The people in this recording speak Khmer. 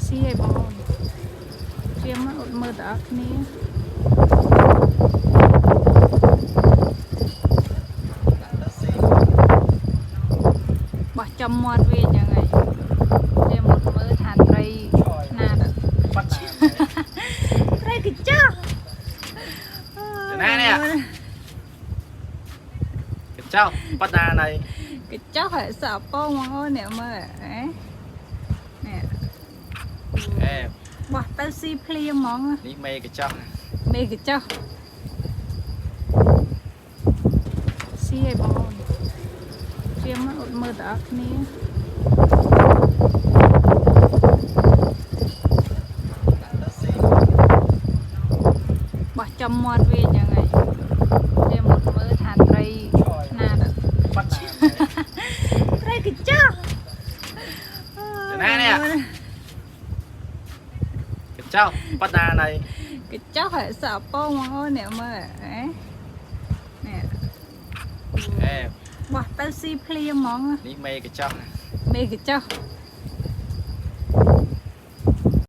ស៊ីឲ្យបងព្រាមមកអត់មើលតើគ្នាបោះចំមាត់វាអញ្ចឹងហើយព្រាមមកមើលថាត្រីណាទៅបាត់ត្រីកញ្ចក់ណានេះកញ្ចក់បាត់ណាnày កញ្ចក់ហើយសាក់ប៉ងបងអូនអ្នកមើលនេះបោះទៅស៊ីភ្លាមហ្មងនេះមេកញ្ចក់មេកញ្ចក់ស៊ីឲ្យបងព្រាមមកអត់មើលតើគ្នាបោះចំមាត់វាអញ្ចឹងហើយព្រាមមកមើលថាត្រីណាទៅបាត់ត្រីកញ្ចក់ណានេះកញ្ចក់បាត់ណាnày កញ្ចក់ហើយសាក់ប៉ងបងអូនអ្នកមើលនេះបោះទៅស៊ីភ្លាមហ្មងនេះមេកញ្ចក់មេកញ្ចក់